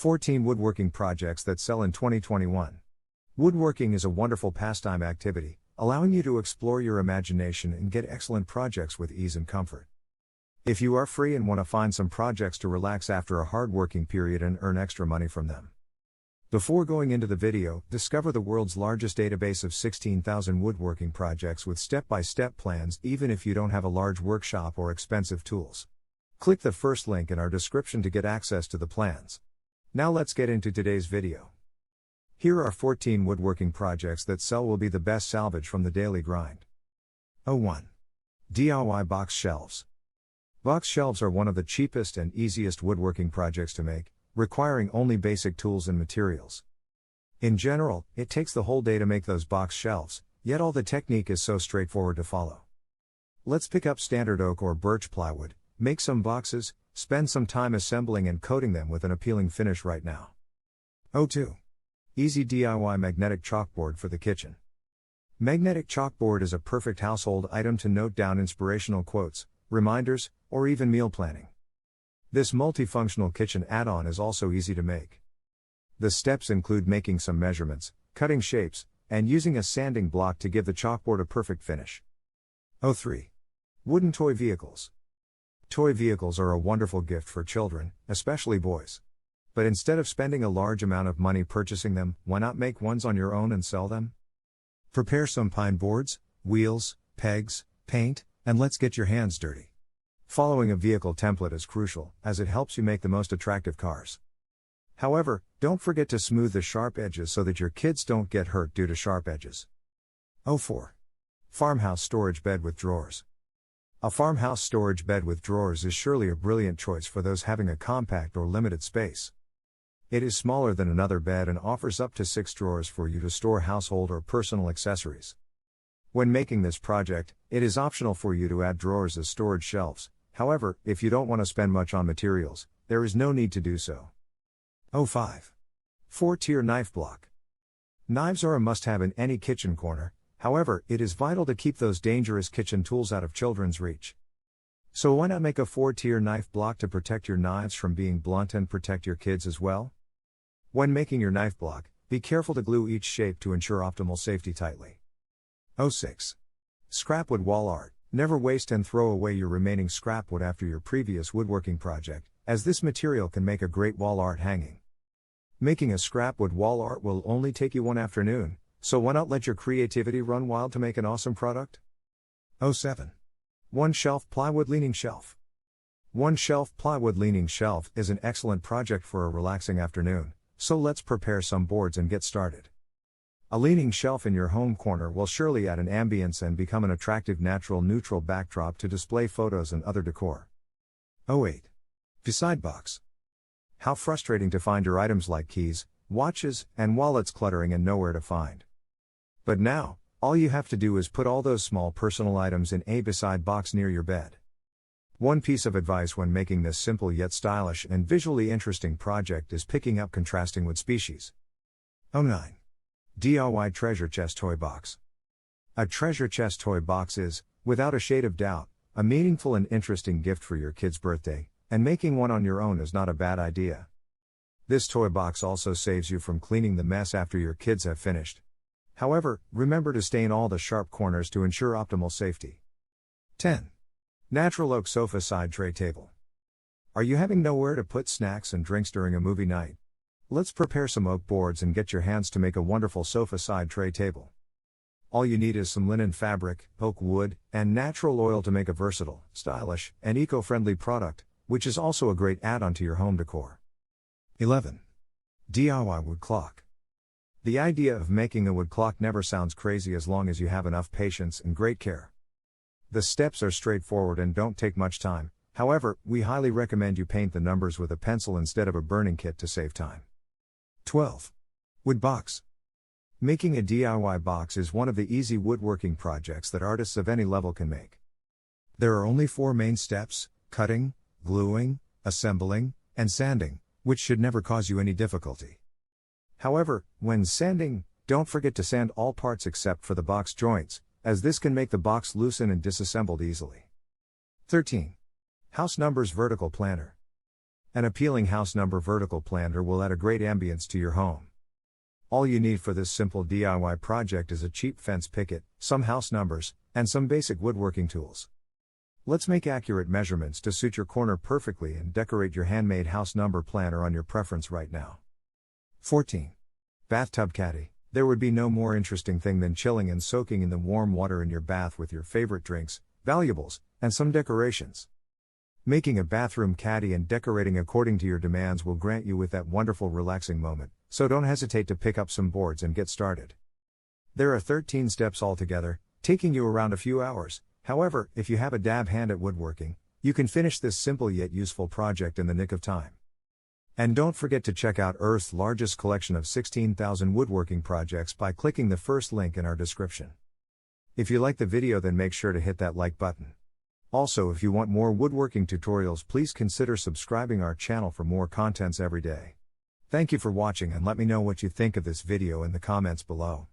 14 Woodworking Projects that Sell in 2021. Woodworking is a wonderful pastime activity, allowing you to explore your imagination and get excellent projects with ease and comfort. If you are free and want to find some projects to relax after a hard working period and earn extra money from them. Before going into the video, discover the world's largest database of 16,000 woodworking projects with step-by-step plans even if you don't have a large workshop or expensive tools. Click the first link in our description to get access to the plans. Now let's get into today's video. Here are 14 woodworking projects that sell will be the best salvage from the daily grind. 1. DIY box shelves. Box shelves are one of the cheapest and easiest woodworking projects to make, requiring only basic tools and materials. In general, it takes the whole day to make those box shelves, yet all the technique is so straightforward to follow. Let's pick up standard oak or birch plywood, make some boxes, spend some time assembling and coating them with an appealing finish right now. 2. Easy DIY magnetic chalkboard for the kitchen. Magnetic chalkboard is a perfect household item to note down inspirational quotes, reminders, or even meal planning. This multifunctional kitchen add-on is also easy to make. The steps include making some measurements, cutting shapes, and using a sanding block to give the chalkboard a perfect finish. 3. Wooden toy vehicles. Toy vehicles are a wonderful gift for children, especially boys. But instead of spending a large amount of money purchasing them, why not make ones on your own and sell them? Prepare some pine boards, wheels, pegs, paint, and let's get your hands dirty. Following a vehicle template is crucial, as it helps you make the most attractive cars. However, don't forget to smooth the sharp edges so that your kids don't get hurt due to sharp edges. 4. Farmhouse storage bed with drawers. A farmhouse storage bed with drawers is surely a brilliant choice for those having a compact or limited space. It is smaller than another bed and offers up to 6 drawers for you to store household or personal accessories. When making this project, it is optional for you to add drawers as storage shelves. However, if you don't want to spend much on materials, there is no need to do so. 5. 4-tier knife block. Knives are a must-have in any kitchen corner. However, it is vital to keep those dangerous kitchen tools out of children's reach. So why not make a 4-tier knife block to protect your knives from being blunt and protect your kids as well? When making your knife block, be careful to glue each shape to ensure optimal safety tightly. 6. Scrapwood wall art. Never waste and throw away your remaining scrap wood after your previous woodworking project, as this material can make a great wall art hanging. Making a scrapwood wall art will only take you one afternoon, so why not let your creativity run wild to make an awesome product? 7. One-shelf plywood leaning shelf. One-shelf plywood leaning shelf is an excellent project for a relaxing afternoon, so let's prepare some boards and get started. A leaning shelf in your home corner will surely add an ambience and become an attractive natural neutral backdrop to display photos and other decor. 8. Beside box. How frustrating to find your items like keys, watches, and wallets cluttering and nowhere to find. But now, all you have to do is put all those small personal items in a beside box near your bed. One piece of advice when making this simple yet stylish and visually interesting project is picking up contrasting wood species. 9. DIY treasure chest toy box. A treasure chest toy box is, without a shade of doubt, a meaningful and interesting gift for your kid's birthday, and making one on your own is not a bad idea. This toy box also saves you from cleaning the mess after your kids have finished. However, remember to stain all the sharp corners to ensure optimal safety. 10. Natural oak sofa side tray table. Are you having nowhere to put snacks and drinks during a movie night? Let's prepare some oak boards and get your hands to make a wonderful sofa side tray table. All you need is some linen fabric, oak wood, and natural oil to make a versatile, stylish, and eco-friendly product, which is also a great add-on to your home decor. 11. DIY wood clock. The idea of making a wood clock never sounds crazy as long as you have enough patience and great care. The steps are straightforward and don't take much time. However, we highly recommend you paint the numbers with a pencil instead of a burning kit to save time. 12. Wood box. Making a DIY box is one of the easy woodworking projects that artists of any level can make. There are only 4 main steps: cutting, gluing, assembling, and sanding, which should never cause you any difficulty. However, when sanding, don't forget to sand all parts except for the box joints, as this can make the box loosen and disassembled easily. 13. House numbers vertical planter. An appealing house number vertical planter will add a great ambience to your home. All you need for this simple DIY project is a cheap fence picket, some house numbers, and some basic woodworking tools. Let's make accurate measurements to suit your corner perfectly and decorate your handmade house number planter on your preference right now. 14. Bathtub Caddy. There would be no more interesting thing than chilling and soaking in the warm water in your bath with your favorite drinks, valuables, and some decorations. Making a bathroom caddy and decorating according to your demands will grant you with that wonderful relaxing moment, so don't hesitate to pick up some boards and get started. There are 13 steps altogether, taking you around a few hours. However, if you have a dab hand at woodworking, you can finish this simple yet useful project in the nick of time. And don't forget to check out Earth's largest collection of 16,000 woodworking projects by clicking the first link in our description. If you like the video, then make sure to hit that like button. Also, if you want more woodworking tutorials, please consider subscribing our channel for more contents every day. Thank you for watching, and let me know what you think of this video in the comments below.